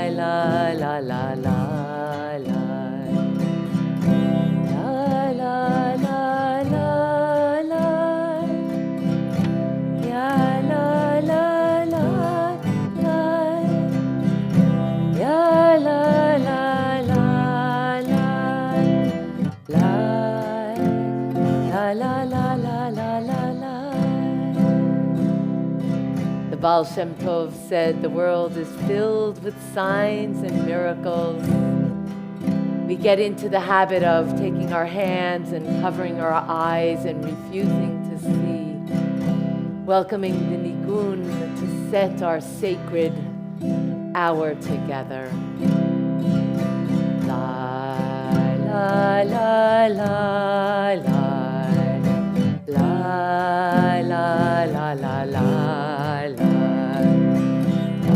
la la la la la. La la la la la. Ya la la la la. Ya la la la la. La la la la la la la. The Baal Shem Tov said the world is filled with signs and miracles. We get into the habit of taking our hands and covering our eyes and refusing to see, welcoming the Nigun to set our sacred hour together. La la la la la. La la la la la la. La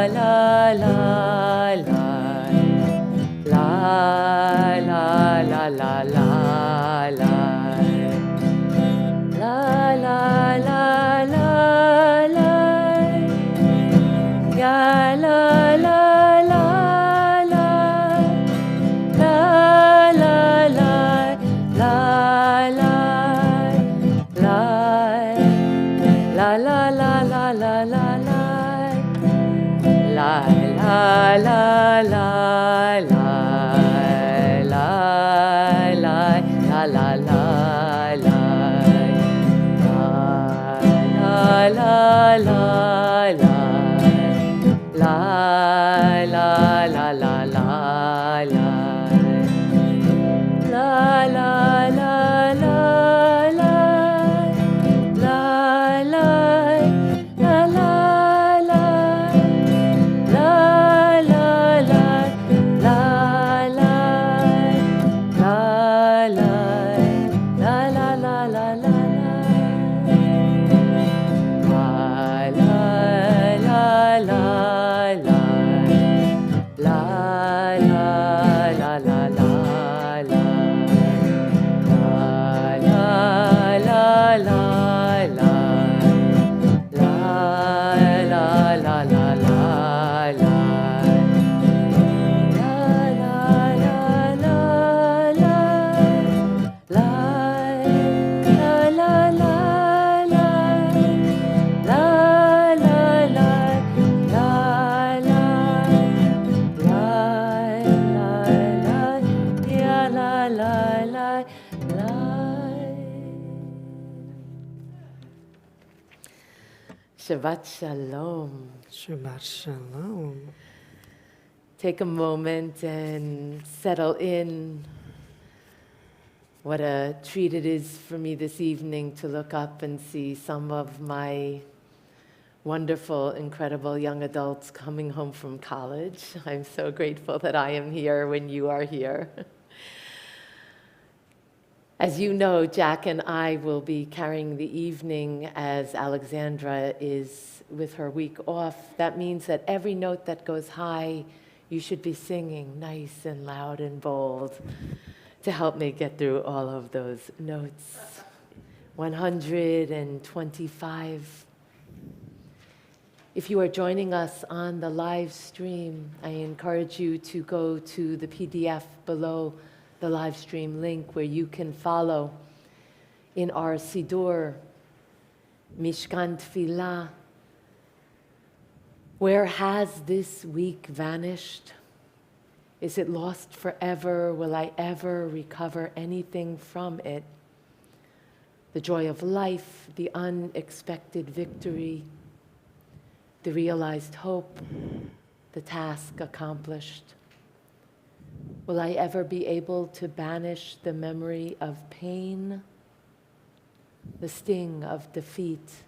la la la. La la la la la la. La la la la la. Ya la la la la. La la la la la. La la la la la la la. La la la la la. La la la la. La la la la. La la la la la la. La la la la la. La la la la la. La la la la la. La la la la la la. Shabbat Shalom. Shabbat Shalom. Take a moment and settle in. What a treat it is for me this evening to look up and see some of my wonderful, incredible young adults coming home from college. I'm so grateful that I am here when you are here. As you know, Jack and I will be carrying the evening as Alexandra is with her week off. That means that every note that goes high, you should be singing nice and loud and bold to help me get through all of those notes. 125. If you are joining us on the live stream, I encourage you to go to the PDF below the live stream link where you can follow in our Siddur, Mishkan Tfilah. Where has this week vanished? Is it lost forever? Will I ever recover anything from it? The joy of life, the unexpected victory, the realized hope, the task accomplished. Will I ever be able to banish the memory of pain, the sting of defeat,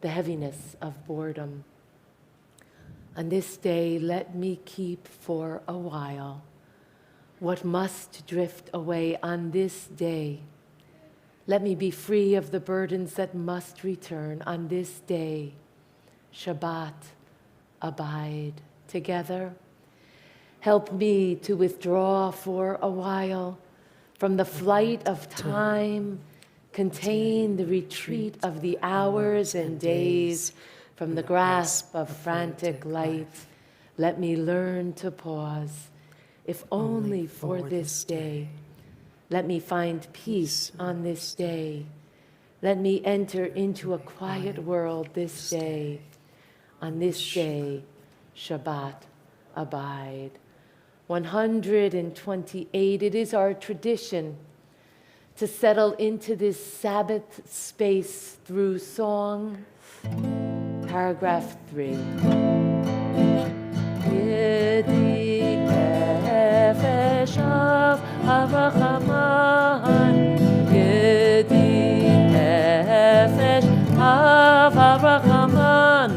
the heaviness of boredom? On this day, let me keep for a while what must drift away on this day. Let me be free of the burdens that must return on this day. Shabbat, abide together. Help me to withdraw for a while from the flight of time, contain the retreat of the hours and days From the grasp of frantic light, let me learn to pause, if only for this day. Let me find peace on this day. Let me enter into a quiet world this day. On this day, Shabbat, abide. 128, it is our tradition to settle into this Sabbath space through song. Paragraph 3. Yedi nefesh av Avrachaman, Yedi nefesh av Avrachaman,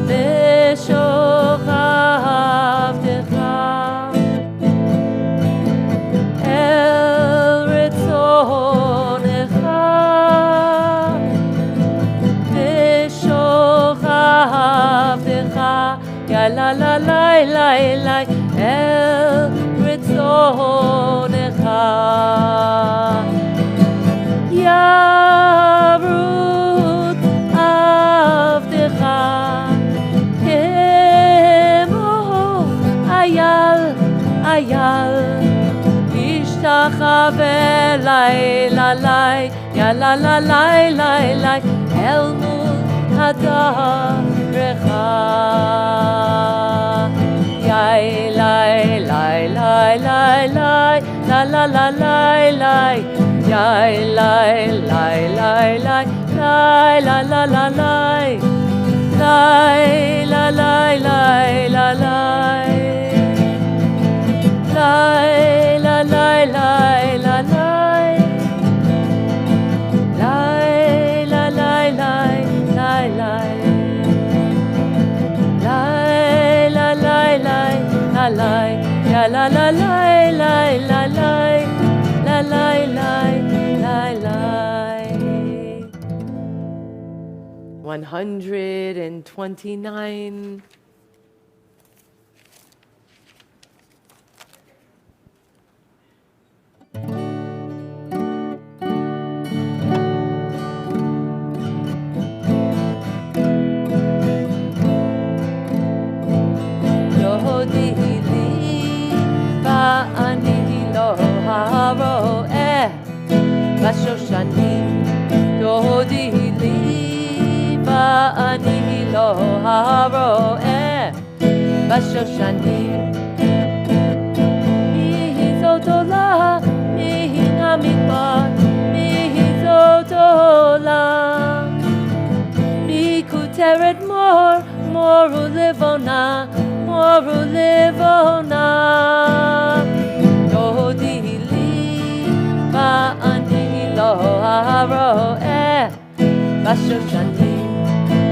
Meshoravdecha El Ritzonecha, Meshoravdecha Ya la la la la la El Ritzonecha Yarut Avdecha Kemo Ayal Ayal Ishtachave Lai la lai Ya la la la la la El Mul Hadarecha Yai lai lai lai lai lai la la la lai lai Yai lai lai lai lai lai la la la lai lai la lai lai la lai lai la lai lai la lai lai la lai lai lai lai la lai ya la la lai lai la lai la lai lai lai lai 129. בשושנים דודי לי ואני לא הרואה בשושנים מי זאת עולה מן המדבר מי זאת עולה מי כותרת מור ולבונה דודי לי ואני לא הרואה בשושנים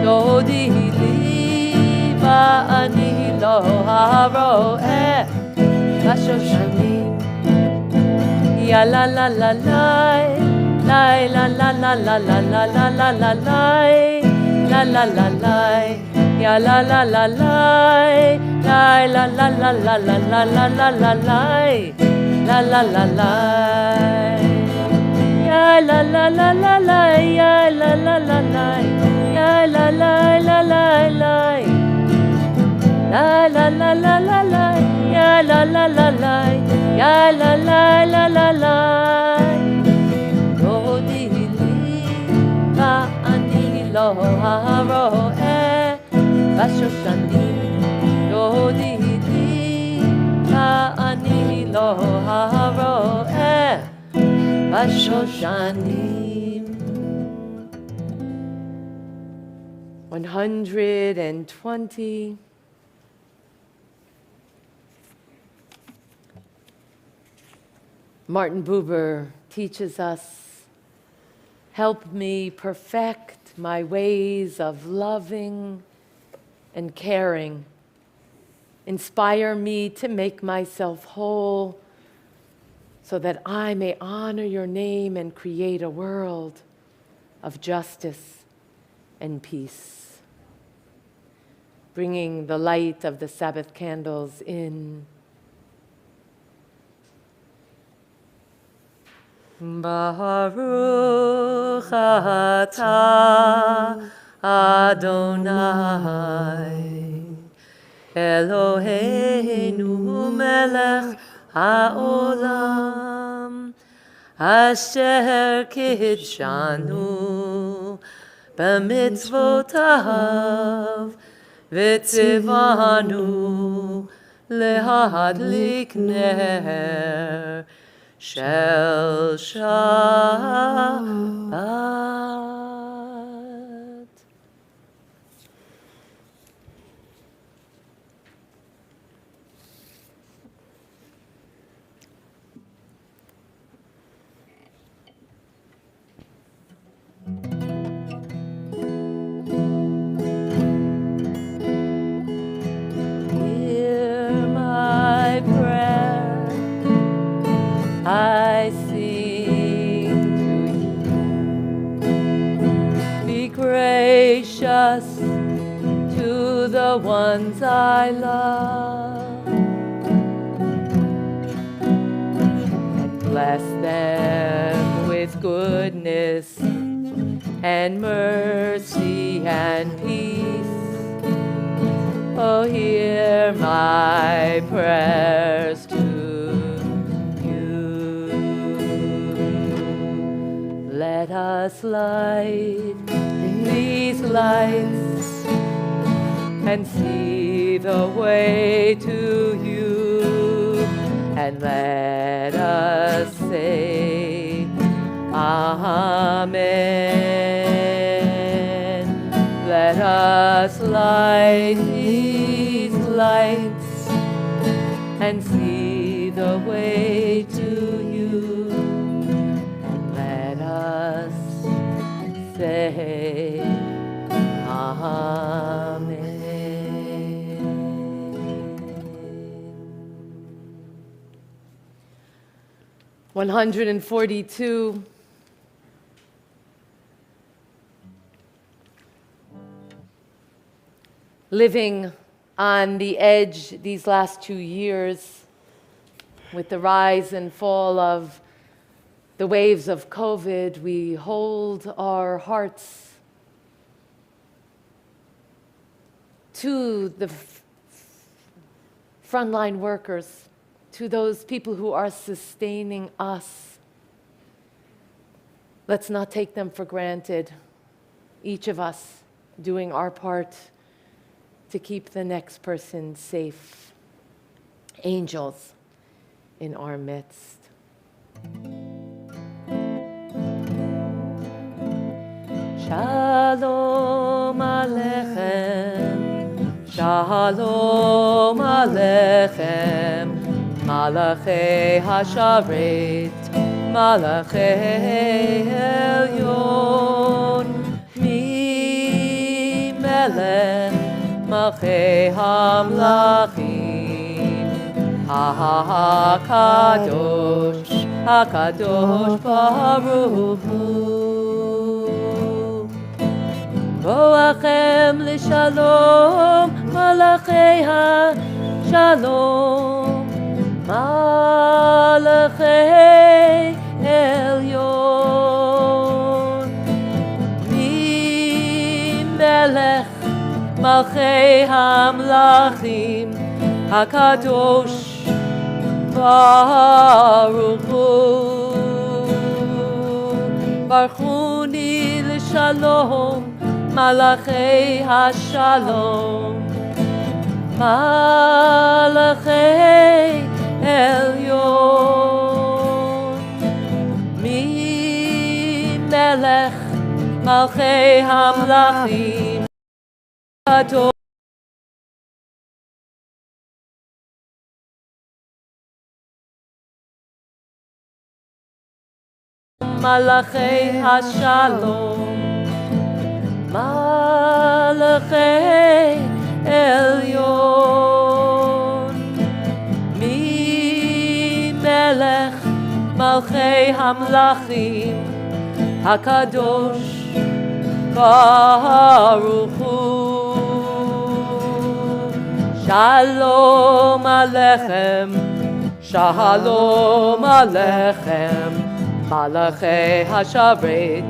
דודי לי ואני לא הרואה בשושנים יא לה לה לה לי לה לה לה לה לה לה לה לה לה לי לה לה לה לי יא לה לה לה לי לה לה לה לה לה לה לה לה לה לה לי לה לה לה לי Ya la la la la la, ya la la la la, ya la la la la la, la la la la la la, ya la la la la, ya la la la la la. דודי לי ואני לא הרואה בשושנים, דודי לי ואני לא הרואה בשושנים. 120. Martin Buber teaches us, help me perfect my ways of loving and caring. Inspire me to make myself whole so that I may honor your name and create a world of justice and peace. Bringing the light of the Sabbath candles in. Baruch atah Adonai Eloheinu melech haolam asher kidshanu b'mitzvotav v'tzivanu lehadlik ner shel Shabbat. Hear my prayer, I sing to you. Be gracious to the ones I love, and bless them with goodness and mercy and peace. Oh, hear my prayers to you. Let us light these lights and see the way to you, and let us say Amen. Let us light these lights and see the way to you, and let us say Amen. 142. Living on the edge these last 2 years with the rise and fall of the waves of COVID, we hold our hearts to the frontline workers, to those people who are sustaining us. Let's not take them for granted. Each of us doing our part to keep the next person safe. Angels in our midst. Shalom Aleichem, Shalom Aleichem, Malachei Hasharet, Malachei Elyon, Mi Melech Malchei Hamlachim, HaKadosh, HaKadosh Baruch Hu. Boachem l'shalom, Malachei HaShalom, Malachei Elyon, Mi Melech Malchei Hamlachim, HaKadosh Baruch Hu. Barchuni l'shalom, Malachei HaShalom, Malachei Elyon, Mi Melech Malchei Hamlachim, HaKadosh Malachei HaShalom, Malachei Elyon, Mi Melech Malchei Hamlachim, HaKadosh Baruch Hu. Shalom Aleichem, Shalom Aleichem, Malachei Hasharet,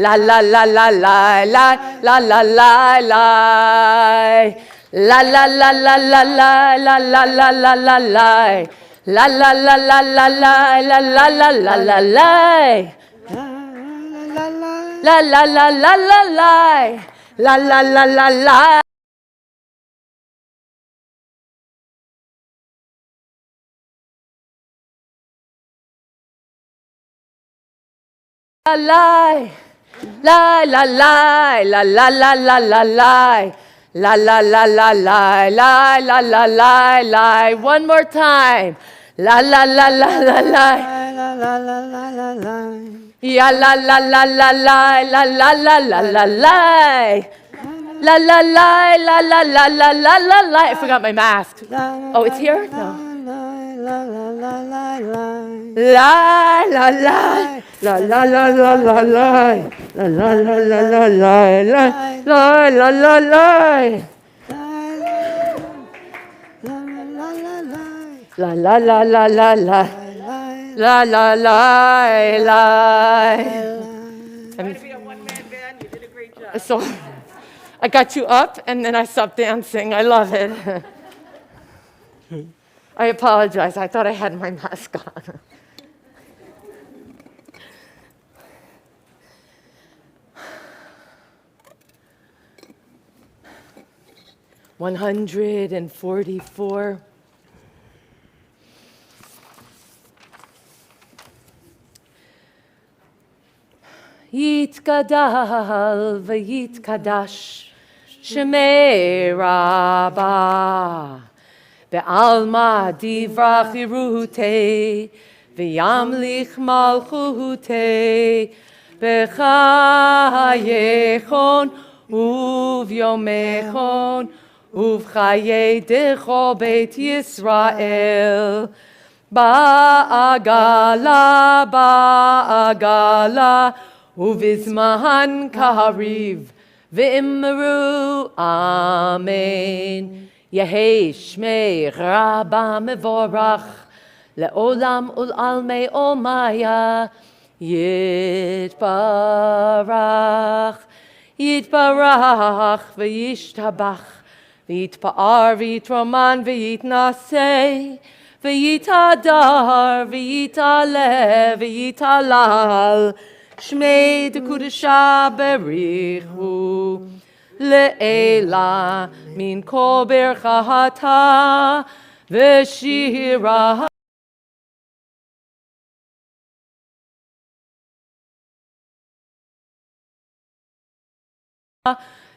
La la la la la la la la la la. La la la la la la la la la la la la. La la la la la la la la la la la la. La la la la la la. La la la la la. La la la la la la la la la la la. La la la la la la la la la la. One more time. La la la la la la. Ya la la la la la la la la la la la. La la la la la la la la la la. I forgot my mask. Oh, it's here? No. La la la la la la la la la la la la la la la la la la. La la la la la la. La la la la. Trying to be a one-man band, you did a great job. So I got you up and then I stopped dancing. I love it. I apologize. I thought I had my mask on. $144. Yitgadal v'yitkadash Shemei Rabbah Be'alma divrach irute V'yamlich malchute B'chayechon uv'yomechon uv'chaye decho Beit Yisrael Ba'agala ba'agala Uvizman kahariv v'imru amen. Yehei shmei rabba mevorach le'olam ul'almei omaya yitbarach yitbarach v'yishtabach v'yitpa'ar v'yitroman v'yitnasei v'yitadar v'yitale v'yitalal Shmei dekudesha berichu le'ela min kol berchata v'shira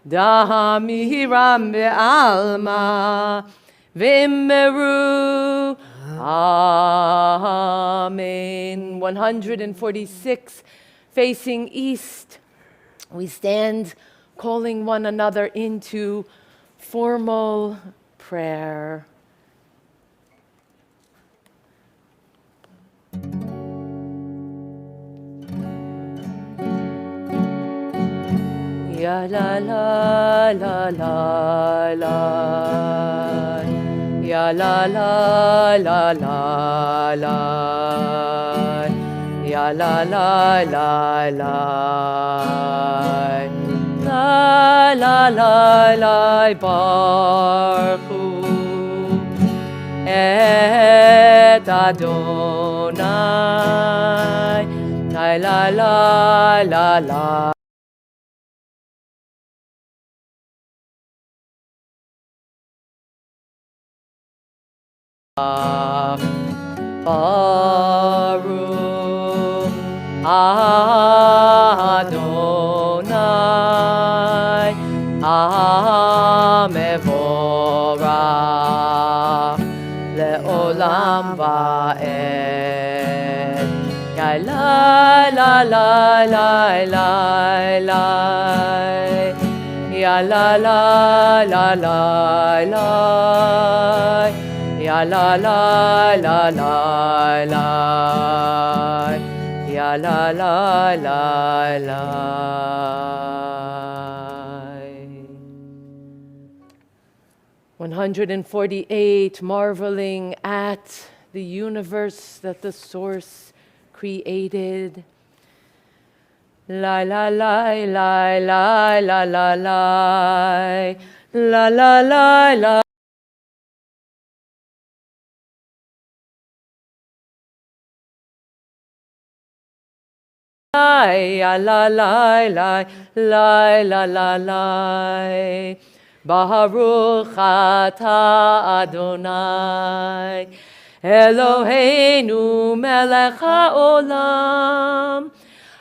damiram be'alma v'immeru amen. 146. Facing east, we stand calling one another into formal prayer. Ya la la la la la, ya la la la la la. Ya la la la la la la la la barchu et Adonai la la la la la Baruch Adonai Amevorach Le'olam va'ed Ya la la la la la la Ya la la la la la Ya la la la la la Ya la la la la. 148, marveling at the universe that the Source created. Lai la lai lai lai la la lai la la lai la. Lai la lai lai lai la la lai. Baruch atah Adonai Eloheinu melech haolam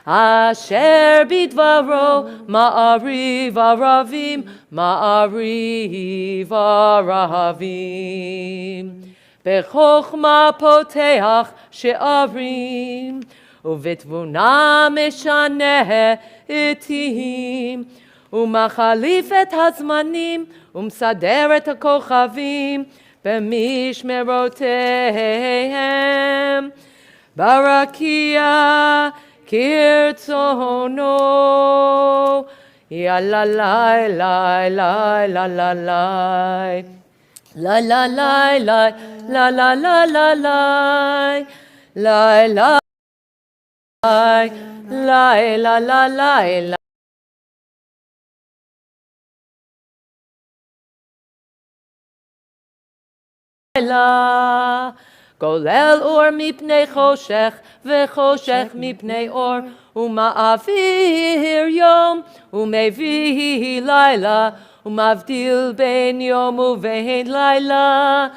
Asher bidvaro ma'ariv aravim ma'ariv aravim Bechokma poteach she'arim Uvitvuna meshaneh itim ומחליף את הזמנים ומסדר את הכוכבים במשמרותיהם ברקיע כרצונו יאללה לי לי לי לי לי לי לי לי לי לי לי לי לי לי גולל אור מפני חושך וחושך מפני אור ומעביר יום ומביא לילה ומבדיל בין יום ובין לילה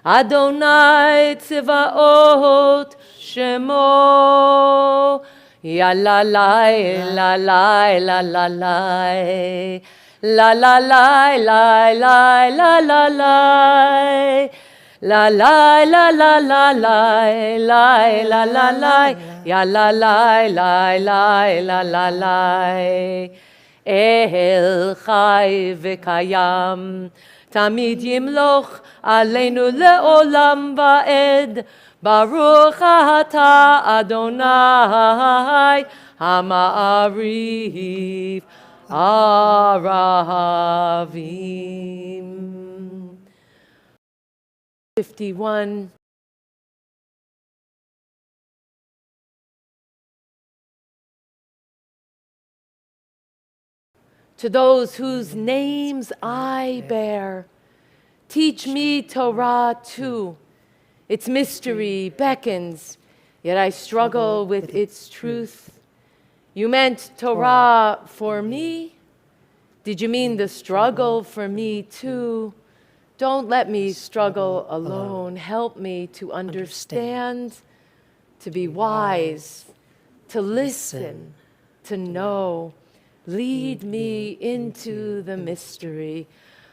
אדוני צבאות שמו יאללה לי לה לי לה לה לי La la la la la la la la La la la la la la la la la la Ya la la la la la la la El chai v'kayam Tamid yimloch aleinu le'olam va'ed Baruch atah Adonai Ha'ma'ariv Aravim. 51. To those whose names I bear, teach me Torah too. Its mystery beckons, yet I struggle with its truth. You meant Torah for me? Did you mean the struggle for me too? Don't let me struggle alone. Help me to understand, to be wise, to listen, to know. Lead me into the mystery.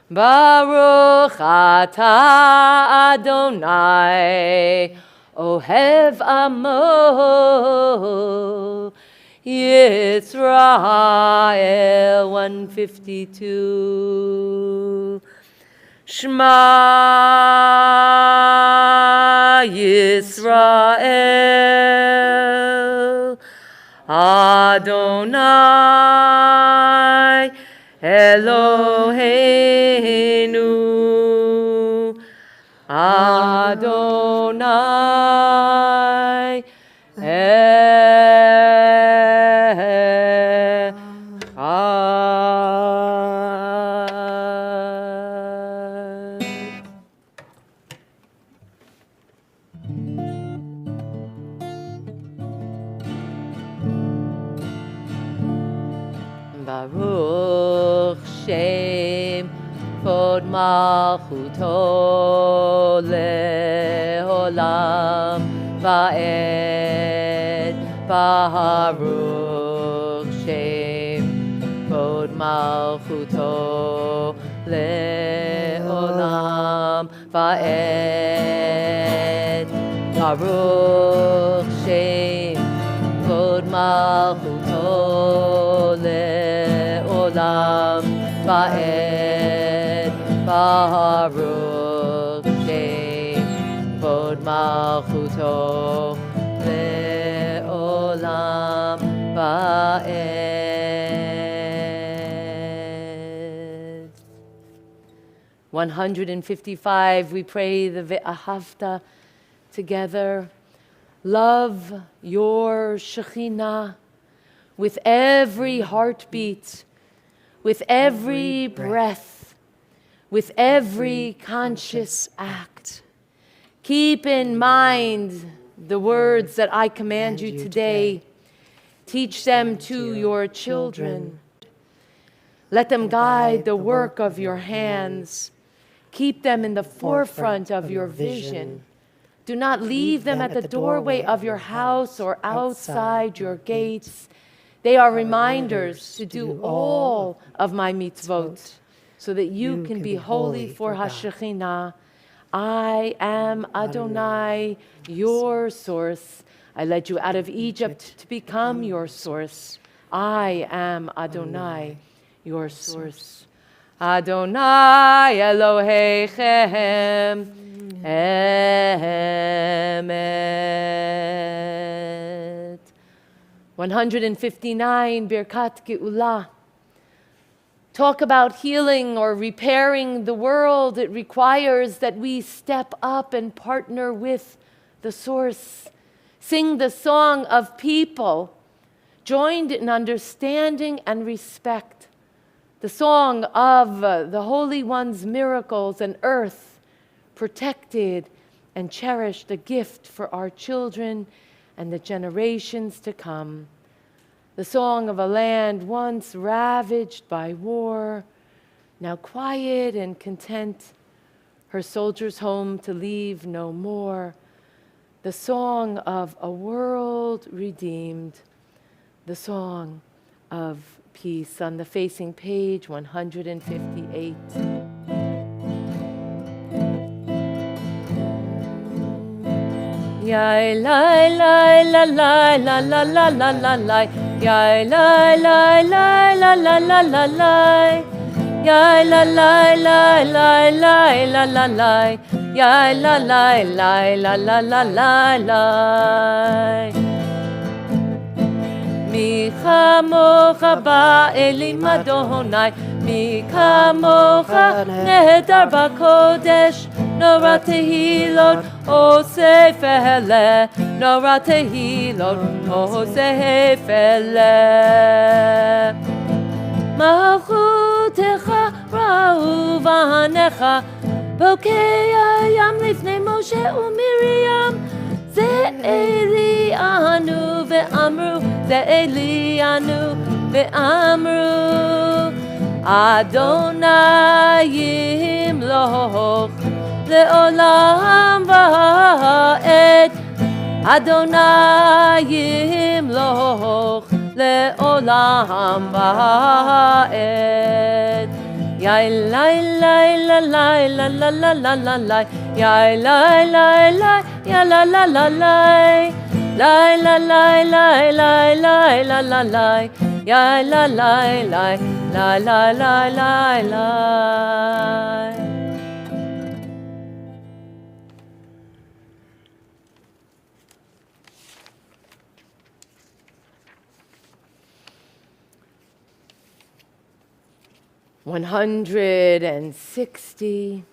Baruch atah Adonai, Ohev Amo. Yisrael 152. Shema Yisrael Adonai Eloheinu Adonai Baruch Shem Kod Malchuto Leolam Va'ed Baruch Shem Kod Malchuto Leolam Va'ed Baruch Shem Kod Malchuto Leolam Va'ed Baruch Shem Kod Malchuto Leolam Va'ed. 155, we pray the Ve'ahavta together. Love your Shekhinah with every heartbeat, with every breath, with every conscious act. Keep in mind the words that I command you today. Teach them to your children. Let them guide the work of your hands. Keep them in the forefront of your vision. Do not leave them at the doorway of your house or outside your gates. They are reminders to do all of my mitzvot so that you can be holy for HaShekhinah. I am Adonai, your source. I led you out of Egypt to become your source. I am Adonai, your source. Adonai Elohechem Emet. 159, Birkat Geulah. Talk about healing or repairing the world. It requires that we step up and partner with the source. Sing the song of people joined in understanding and respect. The song of the Holy One's miracles and earth, protected and cherished, a gift for our children and the generations to come. The song of a land once ravaged by war, now quiet and content, her soldiers home to leave no more. The song of a world redeemed, the song of peace. On the facing page 158. Yai lai lai la lai la la la la la lai. Yai lai lai lai la la la la lai. Yai la lai lai lai lai la la lai. Yai la lai lai la la la la lai. Mi chamocha ba'elim Adonai. Mi kamocha nehedar b'kodesh. Nora tehilot osefele. Nora tehilot osefele. Malchutecha ra'u v'hanecha. Bokei hayam lifnei Moshe u'Miriam. Ze'eli anu ve'amru. Ze'eli anu ve'amru. Adonai yimloch le'olam va'ed. Adonai yimloch le'olam va'ed. Yai lai lai la lai la la la la la lai. Yai lai lai lai ya la la la lai. Lai la lai lai lai lai la la lai. Yai la lai lai la la la la la. $160.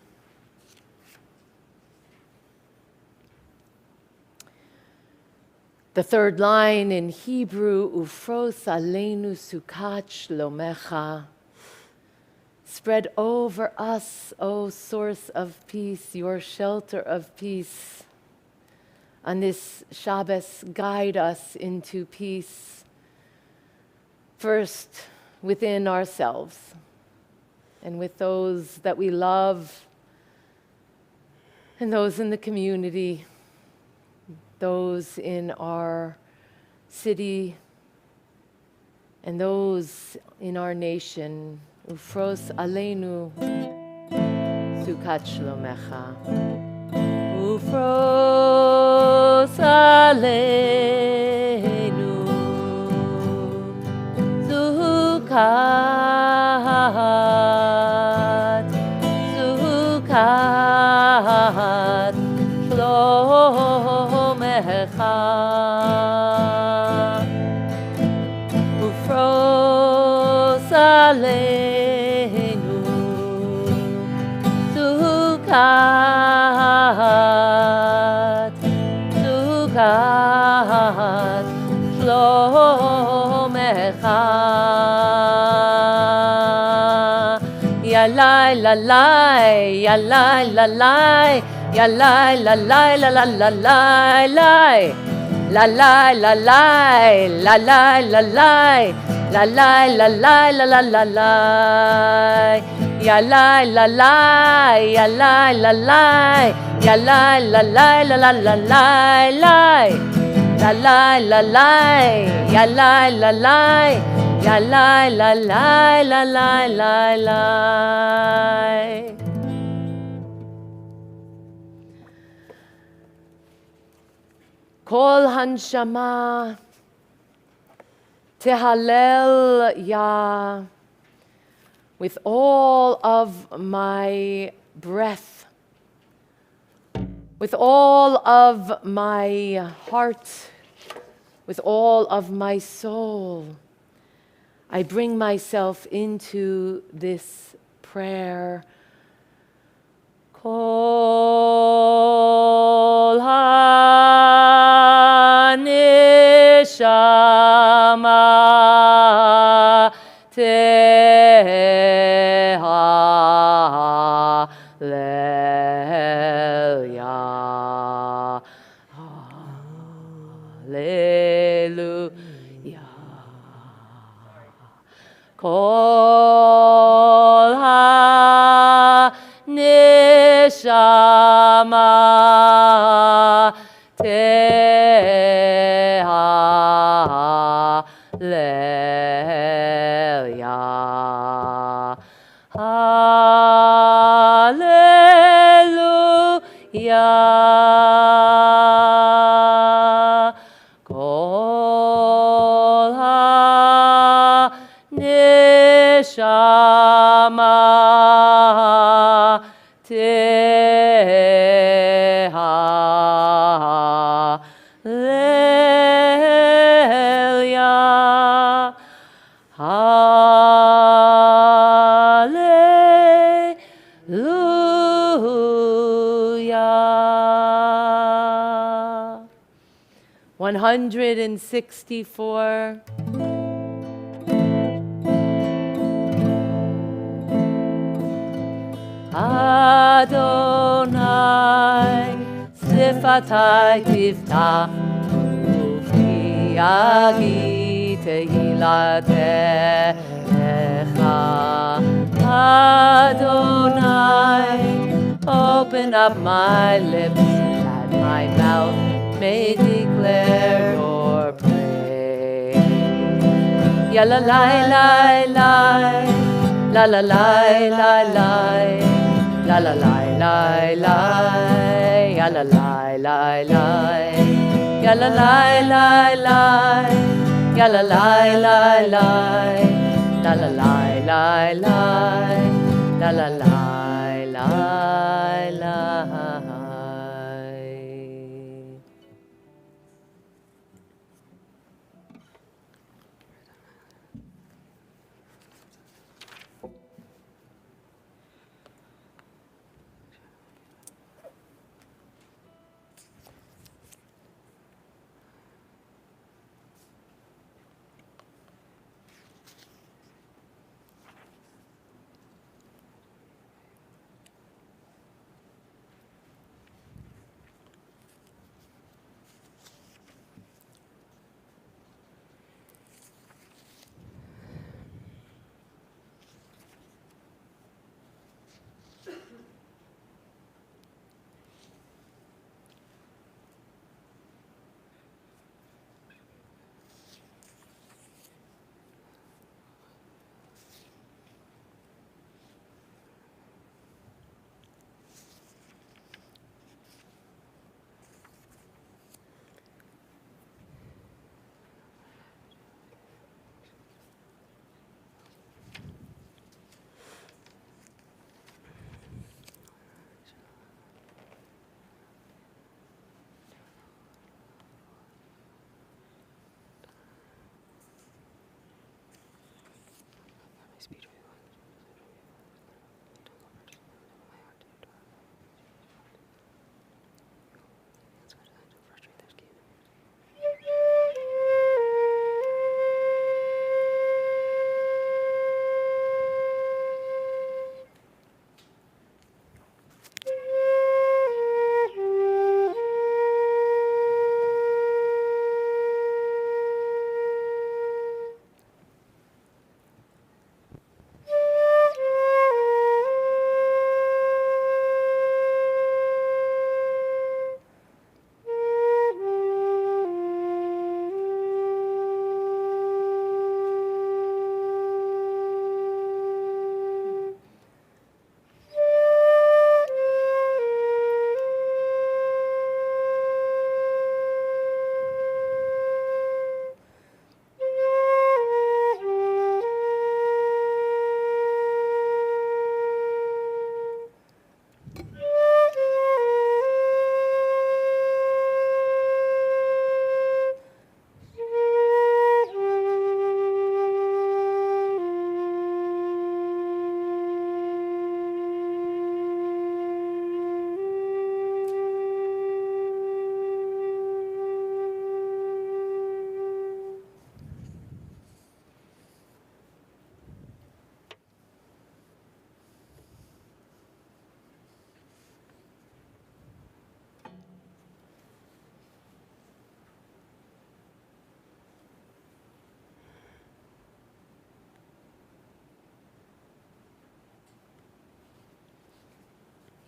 The third line in Hebrew, Ufros aleinu sukat shlomecha. Spread over us, O source of peace, your shelter of peace. On this Shabbos, guide us into peace. First, within ourselves and with those that we love and those in the community, those in our city, and those in our nation. Ufros aleinu sukat shlomecha. Ufros aleinu sukat shlomecha. Ufros aleinu sukat shlomecha. la la, ya la la la, ya la la la la la la la la. La la la la, la la la la, la la la la la la la la. Ya la la la, ya la la la, ya la la la la la la la la. La la la la, ya la la la, ya la la la la la la la. Kol hanshama tehalel ya, with all of my breath, with all of my heart, with all of my soul, I bring myself into this prayer. Kol haneshama tehalel ya. Hallelujah. Kol ha-neshama tehalel ya. Hallelujah. Kol ha-neshama tehalel ya. Hallelujah. 164. Adonai, sifatai tiftach, ufi agi tehilatecha. Adonai, open up my lips, that my mouth may declare your praise. Ya la la la la, la la la la la. La la la la la, ya la la la la, ya la la la la, ya la la la la, la la la la la, la la la la la.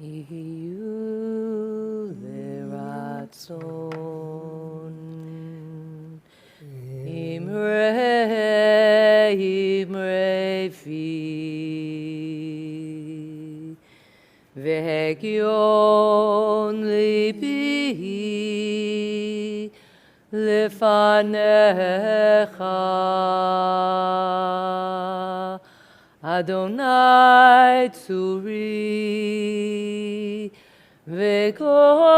יהיו לרצון אמרי פי והגיון ליבי לפניך אדוני צורי וגואלי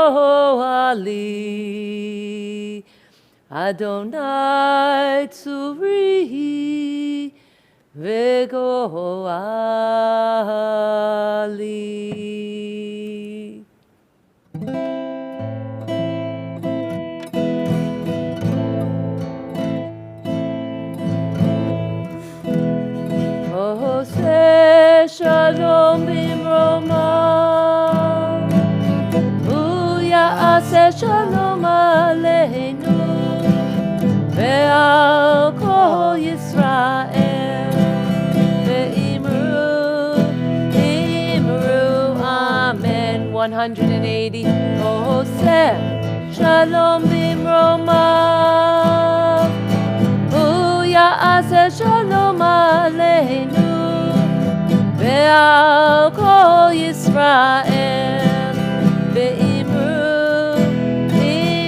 אדוני צורי וגואלי. עושה שלום במרומיו, הוא יעשה שלום עלינו ועל כל ישראל, ואמרו, אמרו אמן. 180. עושה שלום במרומיו, הוא יעשה שלום עלינו ועל כל ישראל, ואמרו,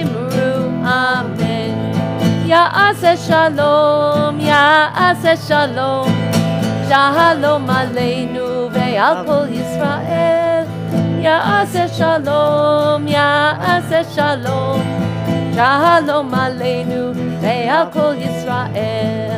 אמרו אמן. יעשה שלום, יעשה שלום, שלום עלינו ועל כל ישראל. יעשה שלום, יעשה שלום, שלום עלינו ועל כל ישראל.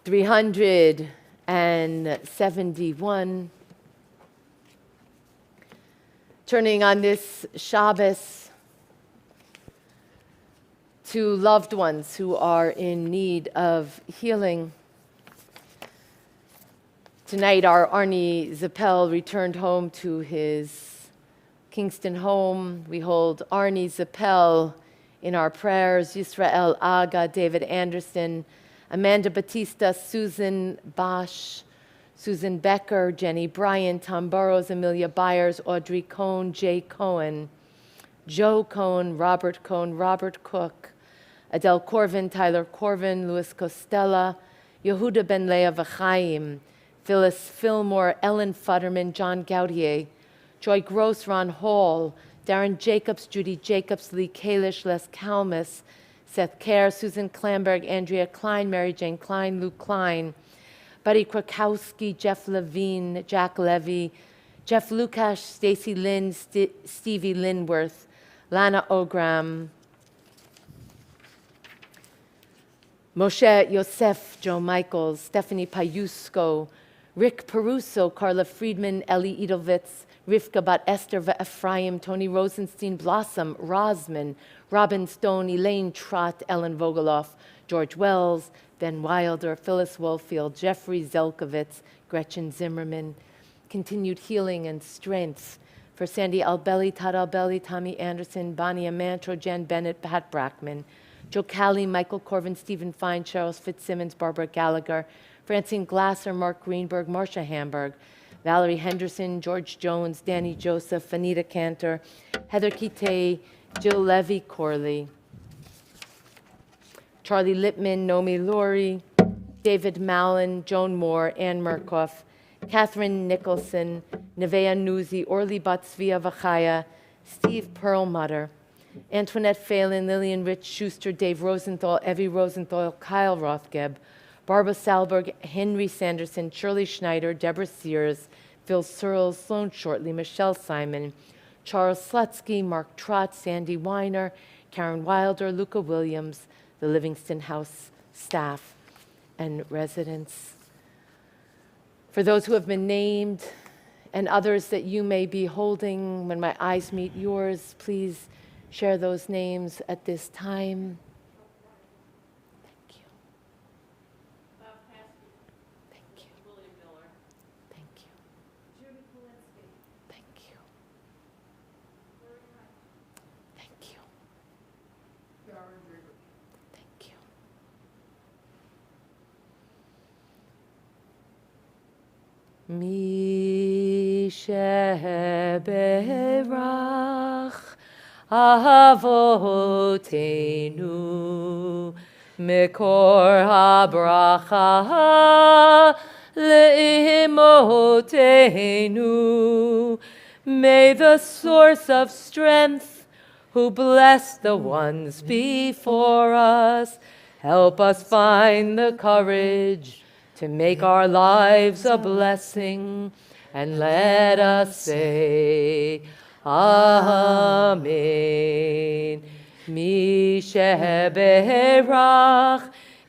$371. Turning on this Shabbos to loved ones who are in need of healing. Tonight, our Arnie Zappel returned home to his Kingston home. We hold Arnie Zappel in our prayers. Yisrael Aga, David Anderson, Amanda Batista, Susan Bosch, Susan Becker, Jenny Bryant, Tom Burrows, Amelia Byers, Audrey Cohn, Jay Cohen, Joe Cohn, Robert Cook, Adele Corvin, Tyler Corvin, Louis Costella, Yehuda Ben Leah V'chaim, Phyllis Fillmore, Ellen Futterman, John Gautier, Joy Gross, Ron Hall, Darren Jacobs, Judy Jacobs, Lee Kalish, Les Kalmus, Seth Kerr, Susan Klamberg, Andrea Klein, Mary Jane Klein, Luke Klein, Buddy Krakowski, Jeff Levine, Jack Levy, Jeff Lukash, Stacy Lynn, Stevie Linworth, Lana Ogram, Moshe Yosef, Joe Michaels, Stephanie Payusko, Rick Peruso, Carla Friedman, Ellie Edelwitz, Rivka Bat Esther Ephraim, Tony Rosenstein, Blossom, Rosman, Robin Stone, Elaine Trott, Ellen Vogeloff, George Wells, Ben Wilder, Phyllis Wolfield, Jeffrey Zelkovitz, Gretchen Zimmerman. Continued healing and strength for Sandy Albelli, Todd Albelli, Tommy Anderson, Bonnie Amantro, Jen Bennett, Pat Brackman, Joe Calley, Michael Corvin, Stephen Fine, Charles Fitzsimmons, Barbara Gallagher, Francine Glasser, Mark Greenberg, Marcia Hamburg, Valerie Henderson, George Jones, Danny Joseph, Anita Cantor, Heather Kite, Jill Levy Corley, Charlie Lippman, Nomi Laurie, David Mallon, Joan Moore, Ann Murkoff, Catherine Nicholson, Nevea Nuzzi, Orly Batsvia Vachaya, Steve Perlmutter, Antoinette Phelan, Lillian Rich Schuster, Dave Rosenthal, Evie Rosenthal, Kyle Rothgeb, Barbara Salberg, Henry Sanderson, Shirley Schneider, Deborah Sears, Phil Searles, Sloan Shortley, Michelle Simon, Charles Slutsky, Mark Trott, Sandy Weiner, Karen Wilder, Luca Williams, the Livingston House staff and residents. For those who have been named and others that you may be holding when my eyes meet yours, please share those names at this time. Thank you. Thank you. Thank you. Thank you. Thank Mi sheberach Avotenu Mekor habracha leimotenu. May the source of strength, who blessed the ones before us, help us find the courage to make our lives a blessing, and let us say, Amen. Mi sheberach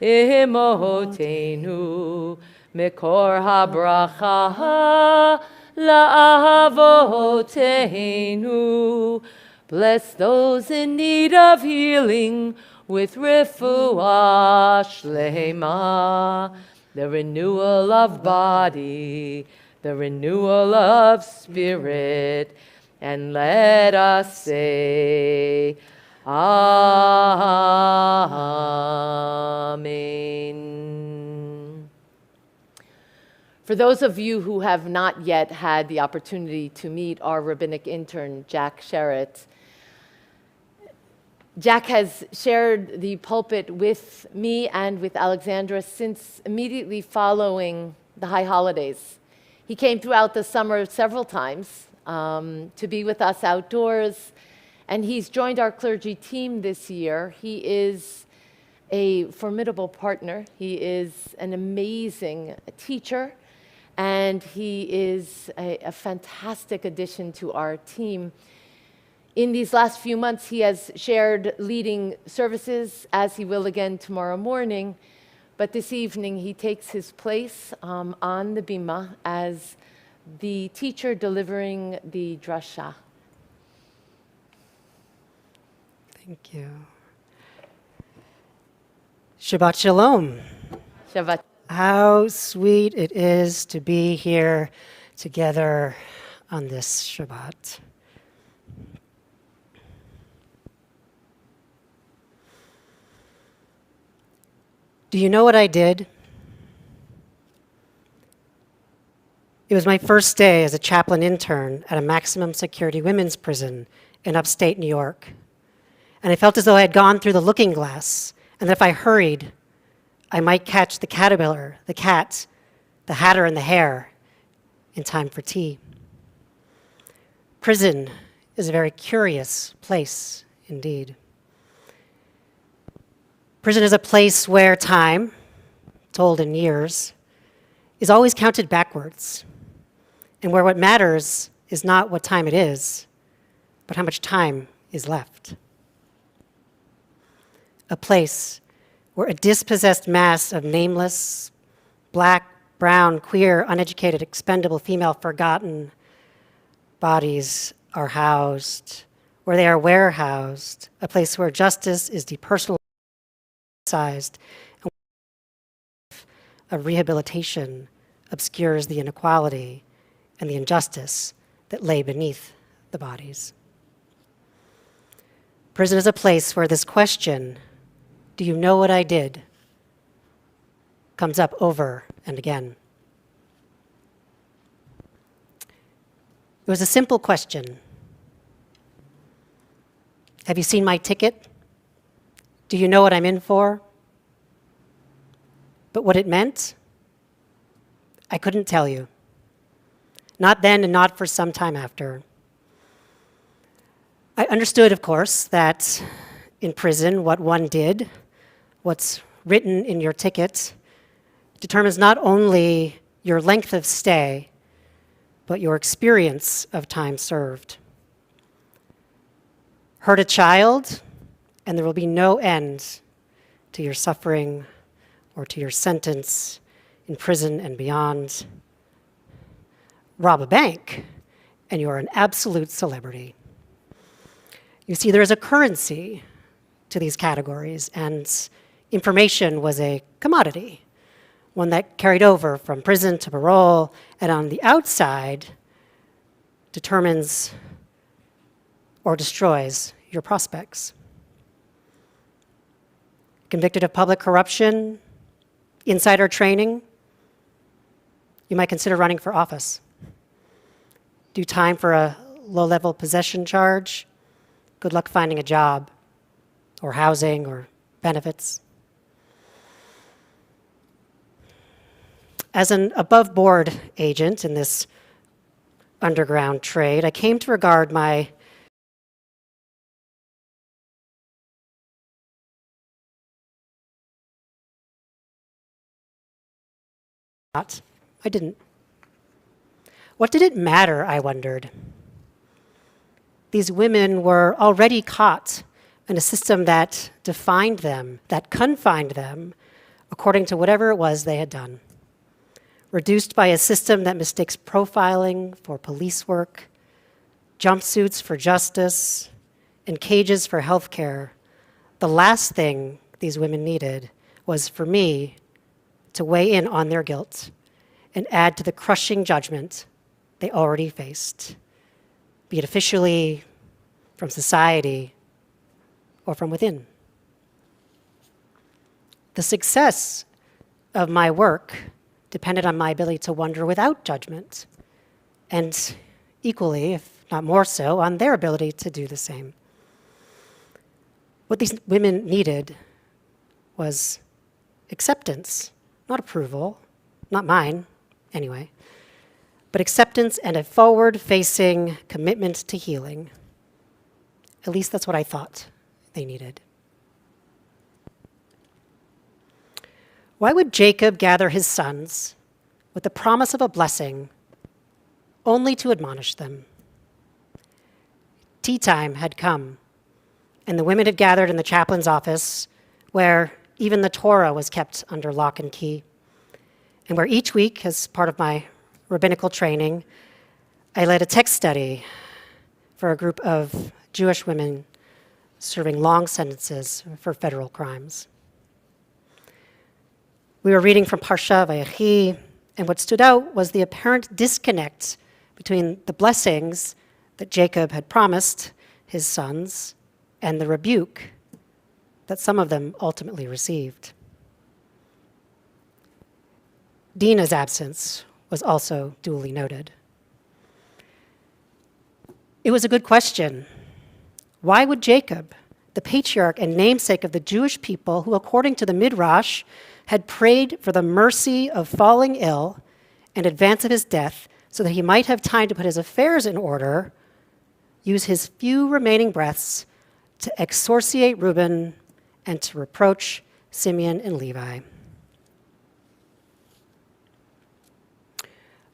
imotenu mekor habracha la'avotenu. Bless those in need of healing with refuah shlema, the renewal of body, the renewal of spirit, and let us say, Amen. For those of you who have not yet had the opportunity to meet our rabbinic intern, Jack Sherritt, Jack has shared the pulpit with me and with Alexandra since immediately following the high holidays. He came throughout the summer several times to be with us outdoors, and he's joined our clergy team this year. He is a formidable partner. He is an amazing teacher, and he is a fantastic addition to our team. In these last few months, he has shared leading services, as he will again tomorrow morning. But this evening, he takes his place on the bima as the teacher delivering the drasha. Thank you. Shabbat Shalom. Shabbat. How sweet it is to be here together on this Shabbat. Do you know what I did? It was my first day as a chaplain intern at a maximum security women's prison in upstate New York. And I felt as though I had gone through the looking glass, and that if I hurried, I might catch the caterpillar, the cat, the hatter, and the hare in time for tea. Prison is a very curious place indeed. Prison is a place where time, told in years, is always counted backwards, and where what matters is not what time it is, but how much time is left. A place where a dispossessed mass of nameless, black, brown, queer, uneducated, expendable, female, forgotten bodies are housed, where they are warehoused, a place where justice is depersonalized, and of rehabilitation obscures the inequality and the injustice that lay beneath the bodies. Prison is a place where this question, do you know what I did, comes up over and again. It was a simple question. Have you seen my ticket? Do you know what I'm in for? But what it meant, I couldn't tell you. Not then and not for some time after. I understood, of course, that in prison what one did, what's written in your ticket, determines not only your length of stay, but your experience of time served. Hurt a child, and there will be no end to your suffering or to your sentence in prison and beyond. Rob a bank, and you are an absolute celebrity. You see, there is a currency to these categories, and information was a commodity, one that carried over from prison to parole, and on the outside determines or destroys your prospects. Convicted of public corruption, insider training, You might consider running for office. Do time for a low-level possession charge? Good luck finding a job, or housing, or benefits. As an above-board agent in this underground trade, I came to regard my I didn't. What did it matter, I wondered? These women were already caught in a system that defined them, that confined them, according to whatever it was they had done. Reduced by a system that mistakes profiling for police work, jumpsuits for justice, and cages for healthcare, the last thing these women needed was for me to weigh in on their guilt and add to the crushing judgment they already faced, be it officially, from society, or from within. The success of my work depended on my ability to wonder without judgment, and equally, if not more so, on their ability to do the same. What these women needed was acceptance, not approval, not mine, anyway, but acceptance and a forward-facing commitment to healing. At least that's what I thought they needed. Why would Jacob gather his sons with the promise of a blessing only to admonish them? Tea time had come, and the women had gathered in the chaplain's office, where even the Torah was kept under lock and key, and where each week, as part of my rabbinical training, I led a text study for a group of Jewish women serving long sentences for federal crimes. We were reading from Parsha Vayechi, and what stood out was the apparent disconnect between the blessings that Jacob had promised his sons and the rebuke that some of them ultimately received. Dinah's absence was also duly noted. It was a good question. Why would Jacob, the patriarch and namesake of the Jewish people who, according to the Midrash, had prayed for the mercy of falling ill in advance of his death so that he might have time to put his affairs in order, use his few remaining breaths to exorciate Reuben and to reproach Simeon and Levi?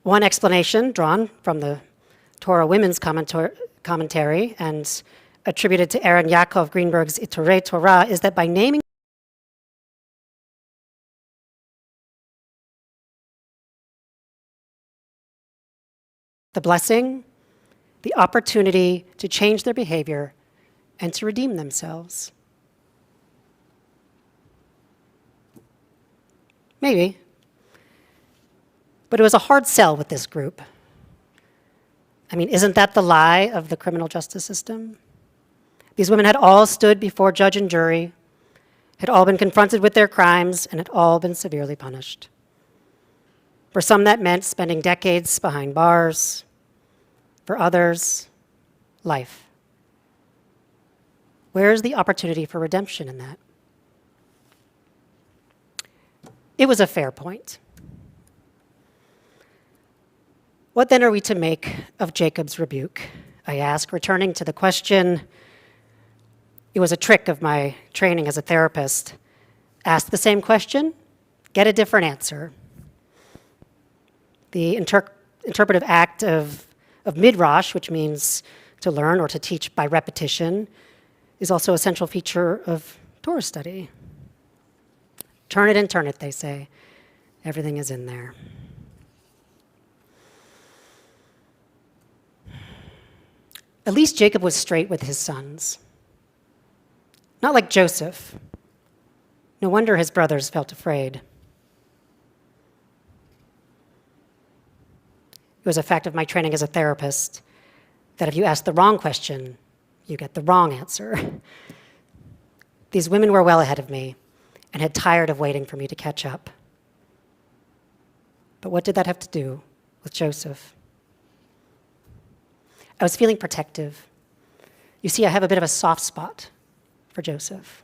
One explanation drawn from the Torah Women's Commentary and attributed to Aaron Yaakov Greenberg's Iturei Torah is that by naming the blessing, the opportunity to change their behavior and to redeem themselves. Maybe. But it was a hard sell with this group. I mean, isn't that the lie of the criminal justice system? These women had all stood before judge and jury, had all been confronted with their crimes, and had all been severely punished. For some, that meant spending decades behind bars. For others, life. Where is the opportunity for redemption in that? It was a fair point. What then are we to make of Jacob's rebuke? I ask, returning to the question. It was a trick of my training as a therapist. Ask the same question, get a different answer. The interpretive act of midrash, which means to learn or to teach by repetition, is also a central feature of Torah study. Turn it and turn it, they say. Everything is in there. At least Jacob was straight with his sons. Not like Joseph. No wonder his brothers felt afraid. It was a fact of my training as a therapist that if you ask the wrong question, you get the wrong answer. These women were well ahead of me and had tired of waiting for me to catch up. But what did that have to do with Joseph? I was feeling protective. You see, I have a bit of a soft spot for Joseph.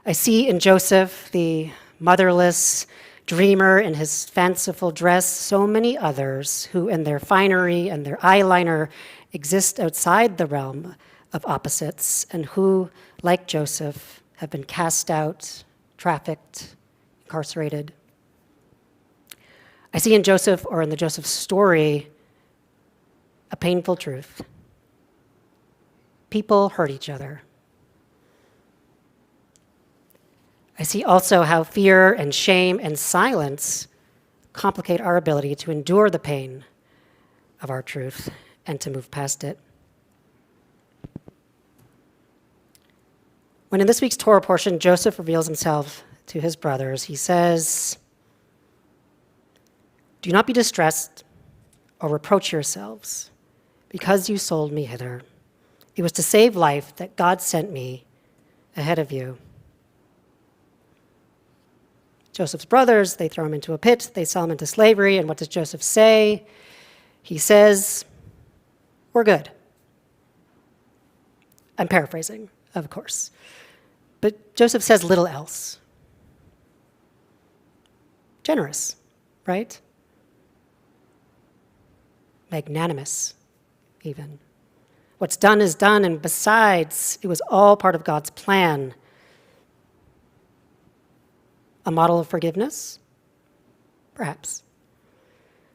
I see in Joseph the motherless dreamer in his fanciful dress, so many others who in their finery and their eyeliner exist outside the realm of opposites and who, like Joseph, have been cast out, trafficked, incarcerated. I see in Joseph, or in the Joseph story, a painful truth. People hurt each other. I see also how fear and shame and silence complicate our ability to endure the pain of our truth and to move past it. When in this week's Torah portion, Joseph reveals himself to his brothers, he says, "Do not be distressed or reproach yourselves because you sold me hither. It was to save life that God sent me ahead of you." Joseph's brothers, they throw him into a pit, they sell him into slavery, and what does Joseph say? He says, "We're good." I'm paraphrasing, of course. But Joseph says little else. Generous, right? Magnanimous, even. What's done is done, and besides, it was all part of God's plan. A model of forgiveness? Perhaps.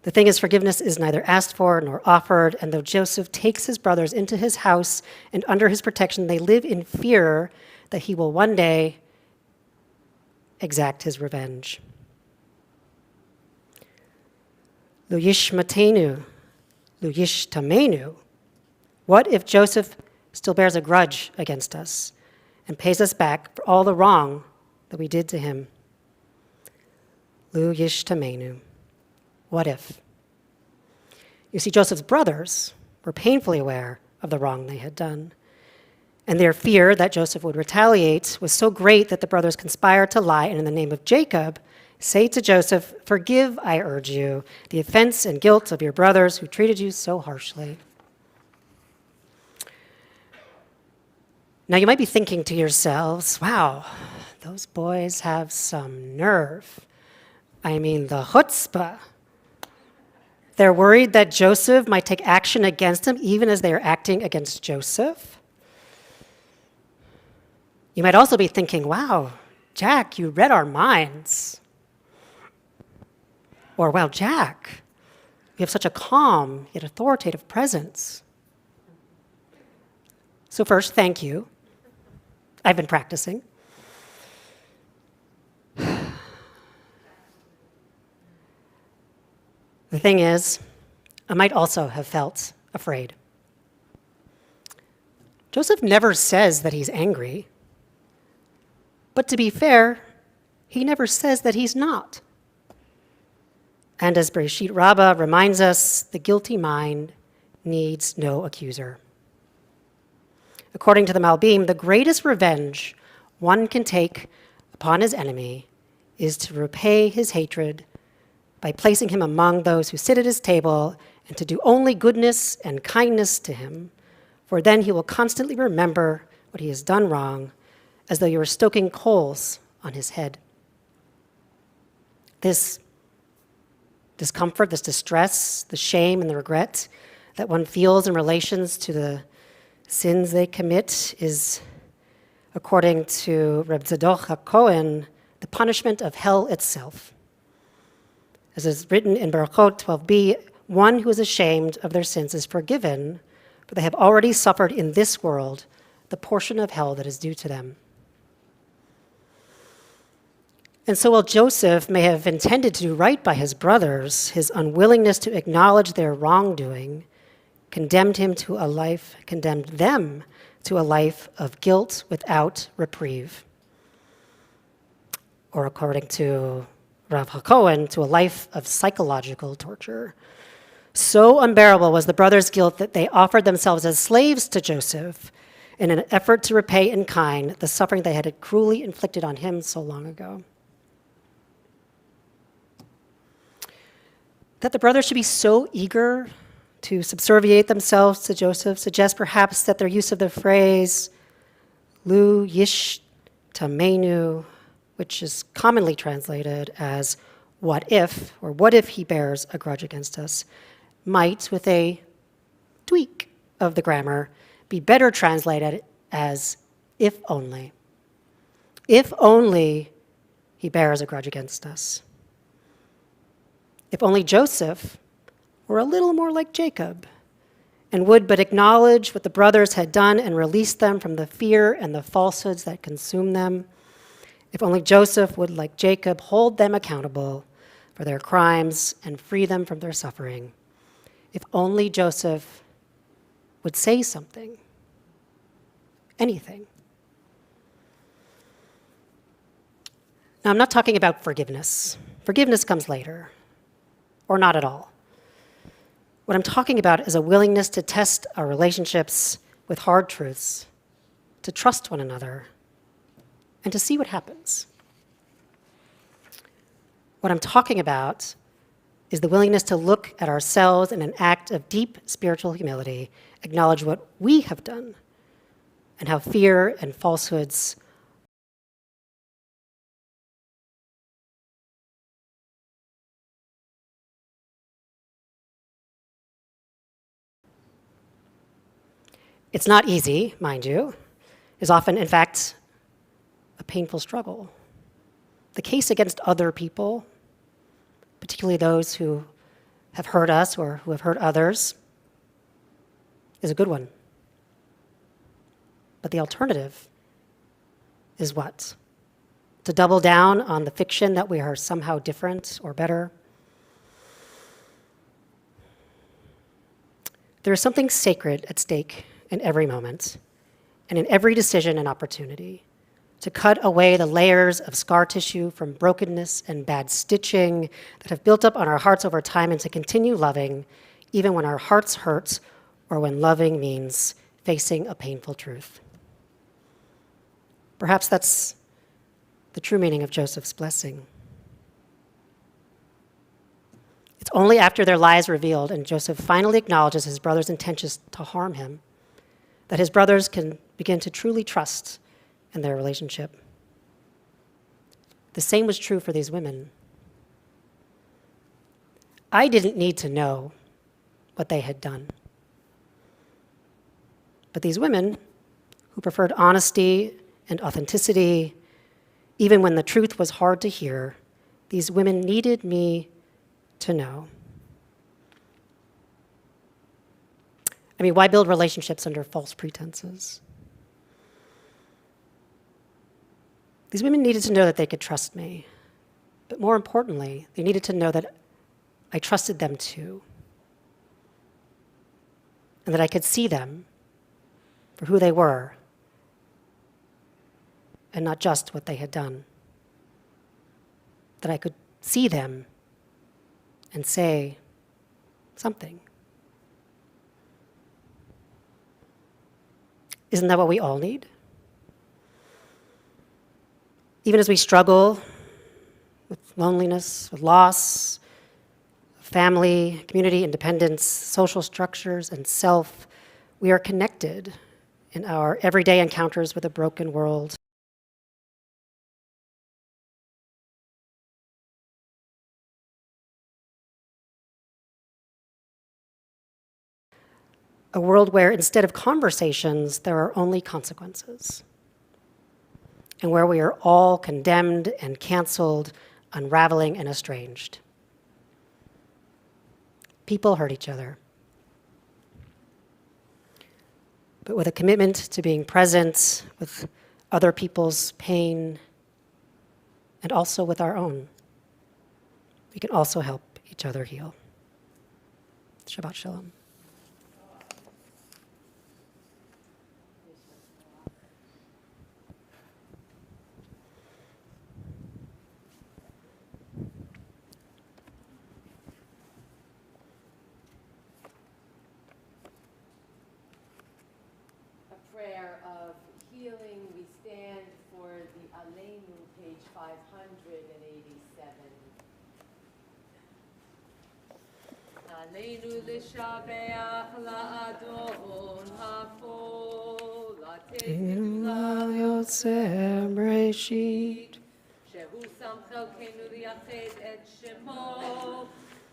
The thing is, forgiveness is neither asked for nor offered, and though Joseph takes his brothers into his house and under his protection, they live in fear that he will one day exact his revenge. Lo yishmatenu, lo yishtamenu. What if Joseph still bears a grudge against us and pays us back for all the wrong that we did to him? Lu yishtamenu. What if? You see, Joseph's brothers were painfully aware of the wrong they had done, and their fear that Joseph would retaliate was so great that the brothers conspired to lie and in the name of Jacob say to Joseph, "Forgive, I urge you, the offense and guilt of your brothers who treated you so harshly." Now you might be thinking to yourselves, wow, those boys have some nerve. I mean, the chutzpah. They're worried that Joseph might take action against them even as they are acting against Joseph. You might also be thinking, wow, Jack, you read our minds. Or, wow, Jack, you have such a calm yet authoritative presence. So first, thank you. I've been practicing. The thing is, I might also have felt afraid. Joseph never says that he's angry. But to be fair, he never says that he's not. And as Bereshit Rabbah reminds us, the guilty mind needs no accuser. According to the Malbim, the greatest revenge one can take upon his enemy is to repay his hatred by placing him among those who sit at his table and to do only goodness and kindness to him, for then he will constantly remember what he has done wrong, as though you were stoking coals on his head. This discomfort, this distress, the shame and the regret that one feels in relations to the sins they commit is, according to Reb Tzadok HaKohen, the punishment of hell itself. As is written in Berachot 12b, one who is ashamed of their sins is forgiven, for they have already suffered in this world the portion of hell that is due to them. And so while Joseph may have intended to do right by his brothers, his unwillingness to acknowledge their wrongdoing condemned them to a life of guilt without reprieve. Or according to Rav HaKohen, to a life of psychological torture. So unbearable was the brothers' guilt that they offered themselves as slaves to Joseph in an effort to repay in kind the suffering they had cruelly inflicted on him so long ago. That the brothers should be so eager to subserviate themselves to Joseph suggests perhaps that their use of the phrase lu yish tamenu, which is commonly translated as what if, or what if he bears a grudge against us, might, with a tweak of the grammar, be better translated as if only. If only he bears a grudge against us. If only Joseph were a little more like Jacob and would but acknowledge what the brothers had done and release them from the fear and the falsehoods that consume them. If only Joseph would, like Jacob, hold them accountable for their crimes and free them from their suffering. If only Joseph would say something, anything. Now, I'm not talking about forgiveness. Forgiveness comes later, or not at all. What I'm talking about is a willingness to test our relationships with hard truths, to trust one another, and to see what happens. What I'm talking about is the willingness to look at ourselves in an act of deep spiritual humility, acknowledge what we have done, and how fear and falsehoods It's not easy, mind you. It's often, in fact, a painful struggle. The case against other people, particularly those who have hurt us or who have hurt others, is a good one. But the alternative is what? To double down on the fiction that we are somehow different or better? There is something sacred at stake in every moment and in every decision and opportunity, to cut away the layers of scar tissue from brokenness and bad stitching that have built up on our hearts over time, and to continue loving even when our hearts hurt or when loving means facing a painful truth. Perhaps that's the true meaning of Joseph's blessing. It's only after their lies revealed and Joseph finally acknowledges his brother's intentions to harm him that his brothers can begin to truly trust in their relationship. The same was true for these women. I didn't need to know what they had done. But these women, who preferred honesty and authenticity, even when the truth was hard to hear, these women needed me to know. I mean, why build relationships under false pretenses? These women needed to know that they could trust me. But more importantly, they needed to know that I trusted them too. And that I could see them for who they were and not just what they had done. That I could see them and say something. Isn't that what we all need? Even as we struggle with loneliness, with loss, family, community, independence, social structures, and self, we are connected in our everyday encounters with a broken world. A world where instead of conversations, there are only consequences. And where we are all condemned and canceled, unraveling and estranged. People hurt each other. But with a commitment to being present with other people's pain and also with our own, we can also help each other heal. Shabbat Shalom. Prayer of healing, we stand for the Aleinu, page 587. עלינו לשבח לאדון הכל, לתת יוצר בראשית, שהוא שם חלקנו לייחד את שמו,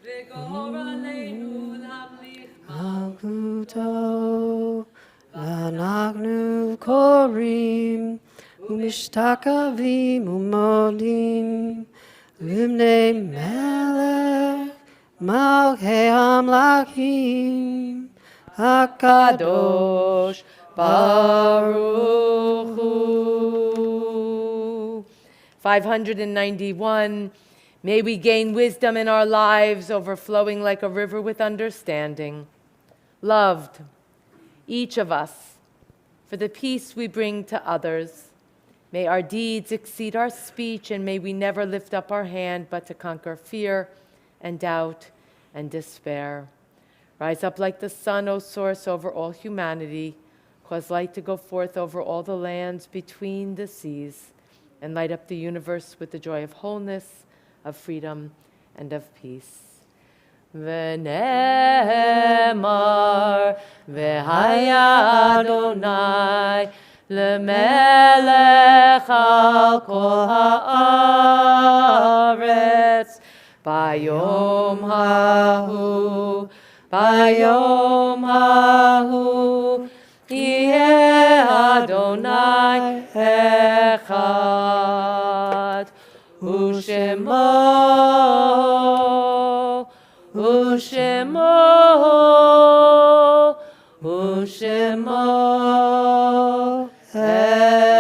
וגורלנו להמליך מלכותו, ואנחנו קוראים ומשתחווים ומודים לבני מלך מלכי המלכים הקדוש ברוך הוא. 591. May we gain wisdom in our lives, overflowing like a river with understanding. Loved, each of us, for the peace we bring to others. May our deeds exceed our speech, and may we never lift up our hand but to conquer fear and doubt and despair. Rise up like the sun, O source, over all humanity. Cause light to go forth over all the lands between the seas, and light up the universe with the joy of wholeness, of freedom, and of peace. V'ne'emar v'haya Adonai lemelech al kol haaretz bayom hahu yeh Adonai echad Ushemo echad.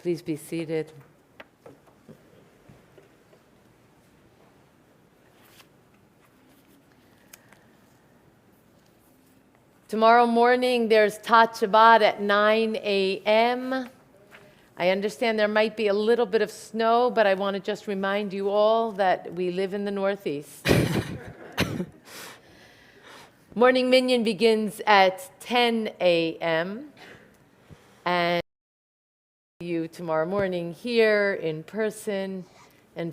Please be seated. Tomorrow morning, there's Tat Shabbat at 9 a.m. I understand there might be a little bit of snow, but I want to just remind you all that we live in the Northeast. Morning Minyan begins at 10 a.m. And you tomorrow morning here in person, and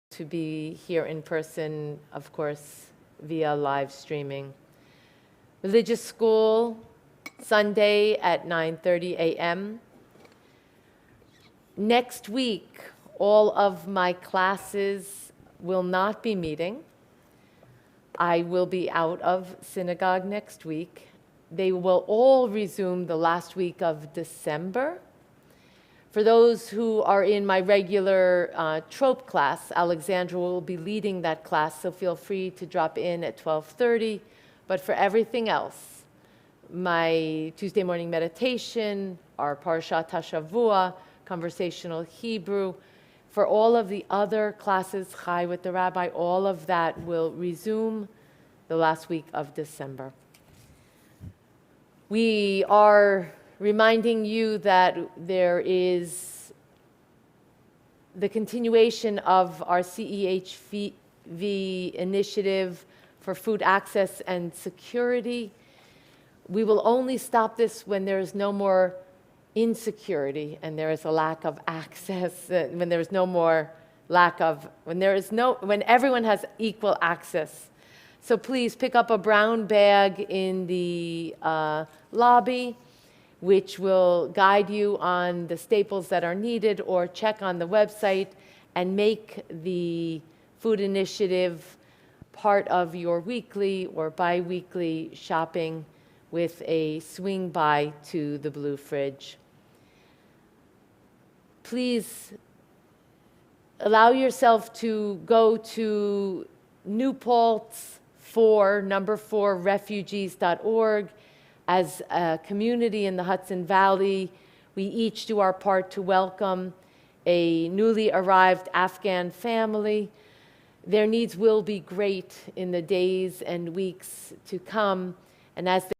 to be here in person, of course, via live streaming. Religious school, Sunday at 9:30 a.m. Next week, all of my classes will not be meeting. I will be out of synagogue next week. They will all resume the last week of December. For those who are in my regular trope class, Alexandra will be leading that class, so feel free to drop in at 12:30. But for everything else, my Tuesday morning meditation, our Parashat HaShavua, conversational Hebrew, for all of the other classes, Chai with the Rabbi, all of that will resume the last week of December. We are reminding you that there is the continuation of our CEHV initiative for food access and security. We will only stop this when there is no more insecurity and there is a lack of access, when there is no more lack of, when everyone has equal access. So please pick up a brown bag in the lobby, which will guide you on the staples that are needed, or check on the website and make the food initiative part of your weekly or bi-weekly shopping with a swing by to the blue fridge. Please allow yourself to go to New Paltz 4, number 4, refugees.org. As a community in the Hudson Valley, we each do our part to welcome a newly arrived Afghan family. Their needs will be great in the days and weeks to come, and as they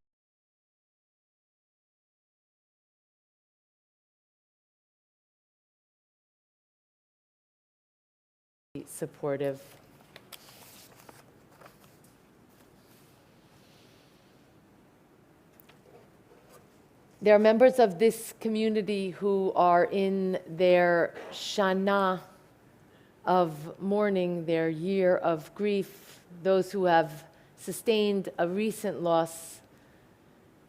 be supportive. There are members of this community who are in their Shana of mourning, their year of grief, those who have sustained a recent loss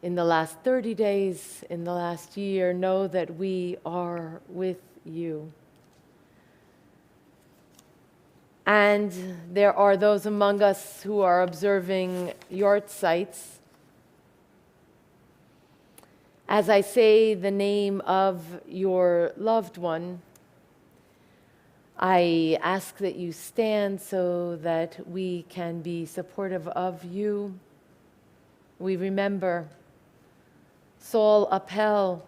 in the last 30 days, in the last year. Know that we are with you. And there are those among us who are observing yortzites. As I say the name of your loved one, I ask that you stand so that we can be supportive of you. We remember Saul Appel,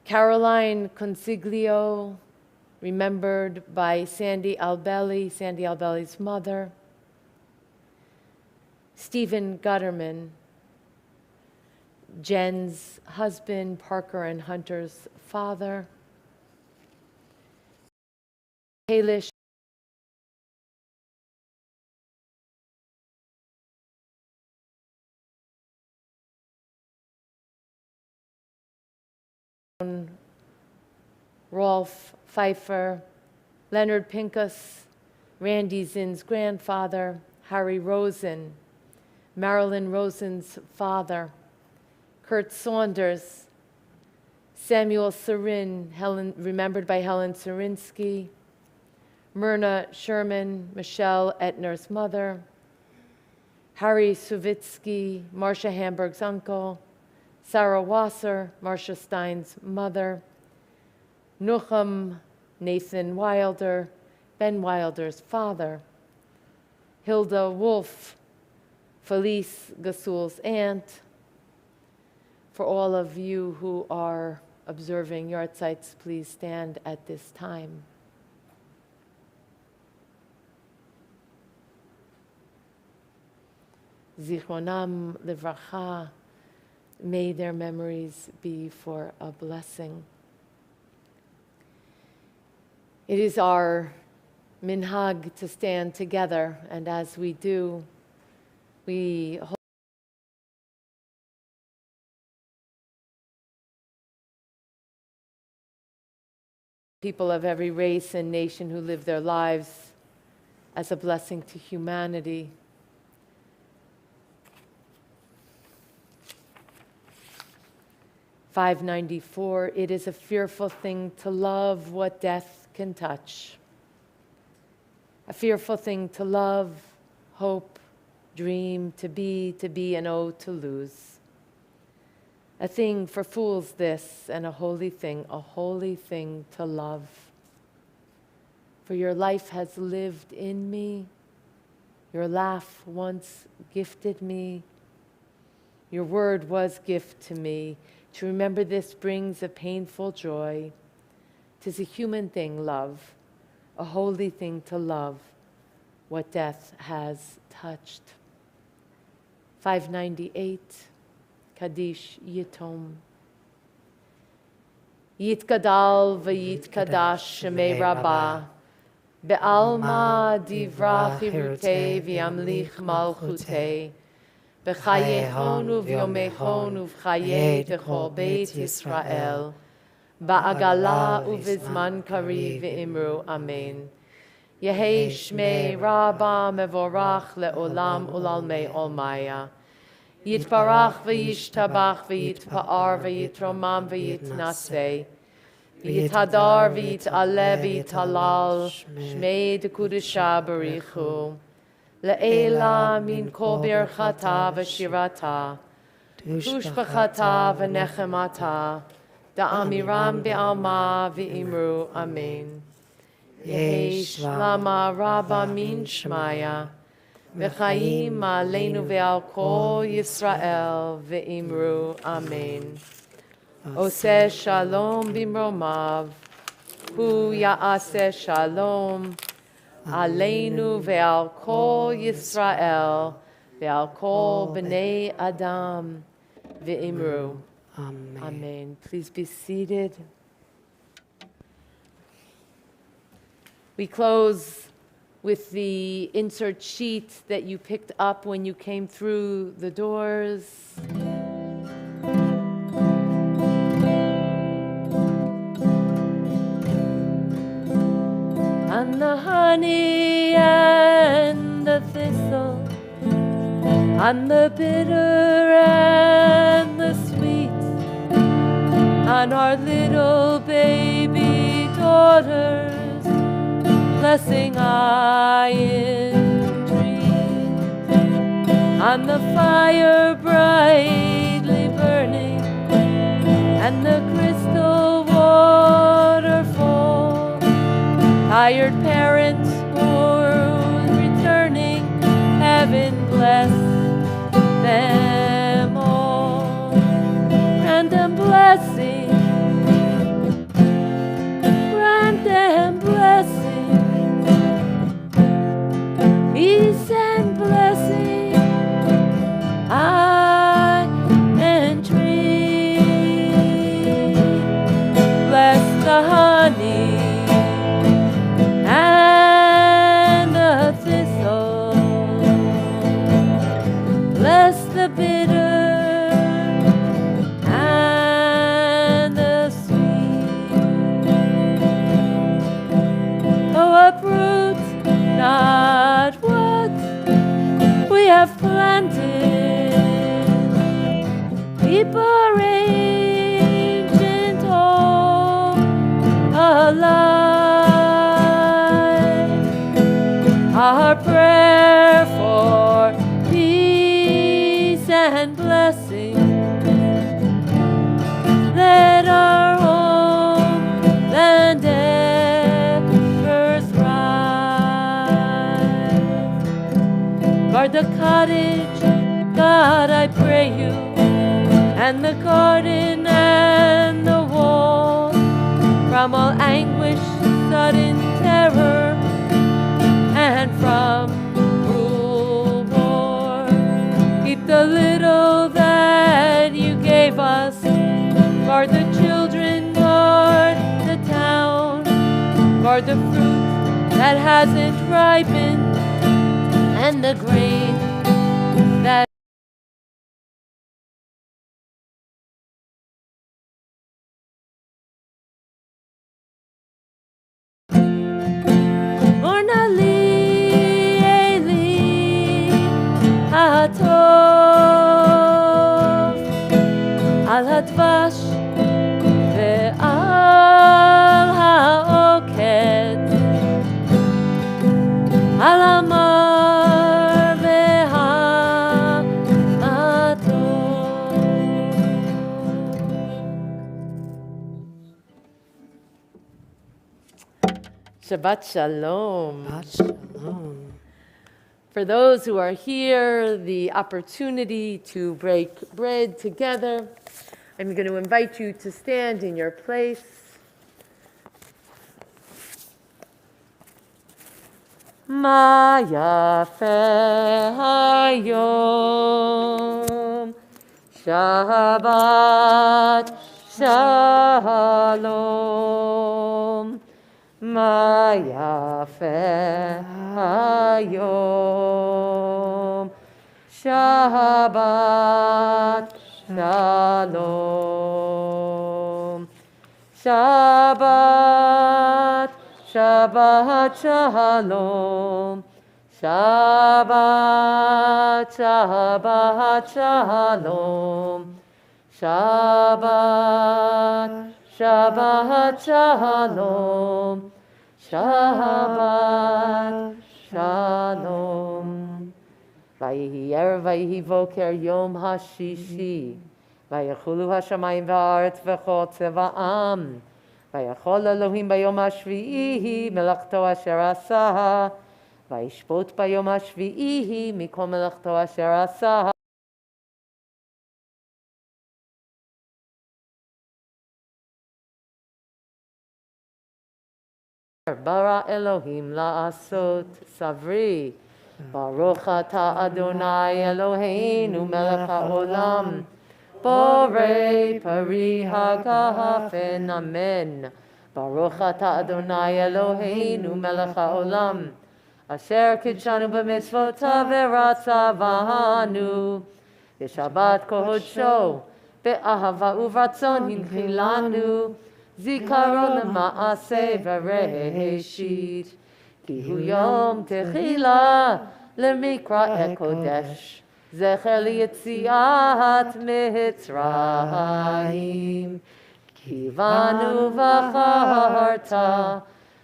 Caroline Consiglio, remembered by Sandy Albelli's mother, Stephen Gutterman, Jen's husband, Parker and Hunter's father, Kalish, Rolf Pfeiffer, Leonard Pincus, Randy Zinn's grandfather, Harry Rosen, Marilyn Rosen's father, Kurt Saunders, Samuel Sarin, remembered by Helen Sarinsky, Myrna Sherman, Michelle Etner's mother, Harry Suvitsky, Marcia Hamburg's uncle, Sarah Wasser, Marcia Stein's mother, Nucham Nathan Wilder, Ben Wilder's father, Hilda Wolf, Felice Gasul's aunt. For all of you who are observing yortzites, please stand at this time. Zichronam livracha, may their memories be for a blessing. It is our minhag to stand together, and as we do, we hold people of every race and nation who live their lives as a blessing to humanity. $594, it is a fearful thing to love what death can touch. A fearful thing to love, hope, dream, to be, and oh, to lose. A thing for fools this, and a holy thing to love. For your life has lived in me, your laugh once gifted me, your word was gift to me. To remember this brings a painful joy. 'Tis a human thing, love, a holy thing to love, what death has touched. 598, Kaddish Yitom. Yitgadal v'yitkadash shemei Rabbah, be'alma divra chirutei v'yamlich malchutei, b'chayehon u'v'yomechon u'v'chayei techol beit Yisrael, ba'agala u'v'zman kari v'imru amen. Yehei shmei Rabbah mevorach le'olam u'lalmei olmaya. Yitbarach v'yishtabach v'yitpa'ar v'yitromam v'yitnaseh. V'yithadar v'yit'aleh v'yit'alal shmei dekudesha barichu. Le'ela min kol birchata v'shirata. Tushbachata v'nechemata. Da'amiram be'alma v'imru amen. Yehi shlama rabba min shmaya. V'chaim aleinu ve'al kol Yisrael ve'imru amen. Oseh shalom bimromav, hu ya'aseh shalom, aleinu ve'al kol Yisrael ve'al kol b'nei Adam ve'imru. Amen. Amen. Please be seated. We close with the insert sheet that you picked up when you came through the doors. And the honey and the thistle, and the bitter and the sweet, and our little baby daughters, blessing I entreat, and the fire brightly burning, and the crystal waterfall, tired parents who's returning, heaven bless them all. Random blessing, random blessing, peace and blessing, I entreat. Bless the honey and the thistle, bless the bitter and the sweet. Oh, uproot not what we have planted, keep our ancient home alive. Our prayer for peace and blessing, let our homeland embers rise. Guard the cottage, God, I pray you, and the garden and the wall, from all anguish, sudden terror, and from cruel war. Keep the little that you gave us, guard the children, guard the town, guard the fruit that hasn't ripened, and the grain that Ornali Eli Hatov Al Hadvash Ve'al Ha'oket Al Amar Ve'ha'matov. Shabbat Shalom. Shalom. For those who are here, the opportunity to break bread together, I'm going to invite you to stand in your place. Ma yafeh hayom, Shabbat Shalom. Ma yafeh hayom, Shabbat Shalom. Shabbat, Shabbat Shalom. Shabbat, Shabbat Shalom. Shabbat, Shabbat Shalom. Shabbat Shalom. Vayihi erev vayihi voker yom hashishi. Vayachulu hashamayim va'aretz v'chol tzeva'am. Vayachol Elohim bayom hashvi'i melachto asher asah. Vayishpot bayom hashvi'i mikol melachto asher asah. Bara Elohim la'asot savri. Baruch atah Adonai Eloheinu melech ha'olam. Borei pari hagafen, amen. Baruch atah Adonai Eloheinu melech ha'olam. אשר קידשנו במצוותיו ורצה בנו. בשבת קודשו, באהבה וברצון הנחילנו, זיכרון למעשה בראשית. כי הוא יום תחילה למקרא קודש, זכר ליציאת מצרים. כי בנו בחרת,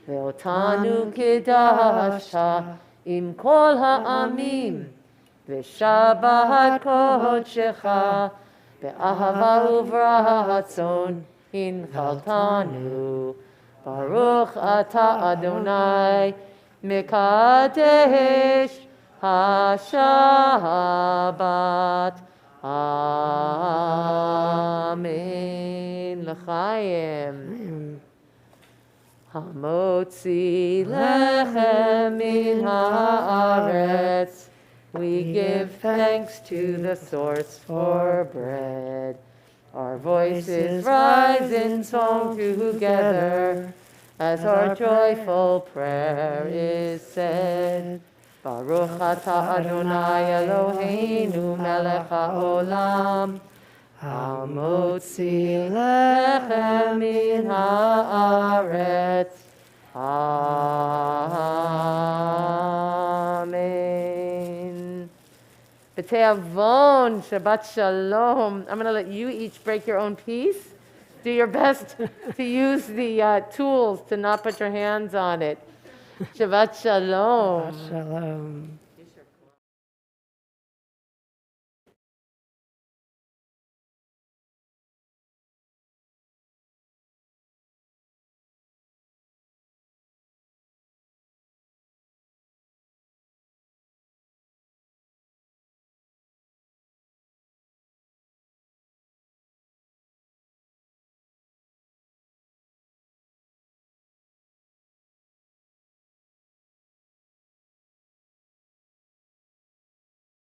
ואותנו קידשת עם כל העמים, ושבת קודשך באהבה וברצון הנחלתנו. ברוך אתה אדוני מקדש השבת. אמן. לחיים. המוציא לחם מן הארץ, we give thanks to the source for bread. Our voices rise in song together as our joyful prayer is said. Baruch atah Adonai Eloheinu melech haolam, hamotzi lechem min haaretz. Amen. B'te'avon, Shabbat Shalom. I'm going to let you each break your own piece. Do your best to use the tools to not put your hands on it. Shabbat Shalom. Shalom.